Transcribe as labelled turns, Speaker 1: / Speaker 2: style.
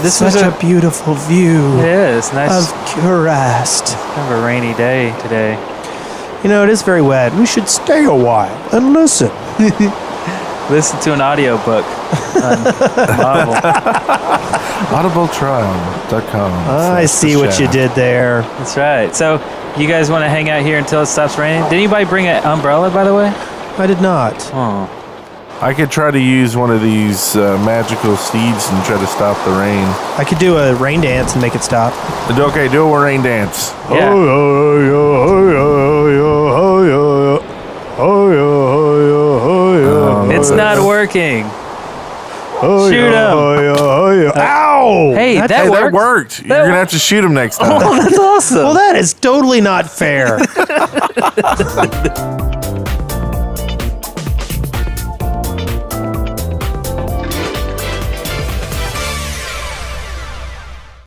Speaker 1: this is
Speaker 2: Such a beautiful view
Speaker 1: it's nice.
Speaker 2: of Kurast.
Speaker 1: Kind of a rainy day today.
Speaker 2: You know, it is very wet. We should stay a while and listen.
Speaker 1: Listen to an audiobook on Marvel.
Speaker 3: Audibletrial.com.
Speaker 2: I see what you did there.
Speaker 1: That's right. So, you guys want to hang out here until it stops raining? Did anybody bring an umbrella, by the way?
Speaker 2: I did not.
Speaker 1: Oh.
Speaker 3: I could try to use one of these magical steeds and try to stop the rain.
Speaker 2: I could do a rain dance and make it stop.
Speaker 3: Okay, do a rain dance.
Speaker 1: Yeah. It's not working. Shoot him.
Speaker 2: Ow!
Speaker 1: Hey, that
Speaker 3: Hey,
Speaker 1: worked.
Speaker 3: that worked. You're going to have to shoot him next time.
Speaker 1: Oh, that's awesome.
Speaker 2: Well, that is totally not fair.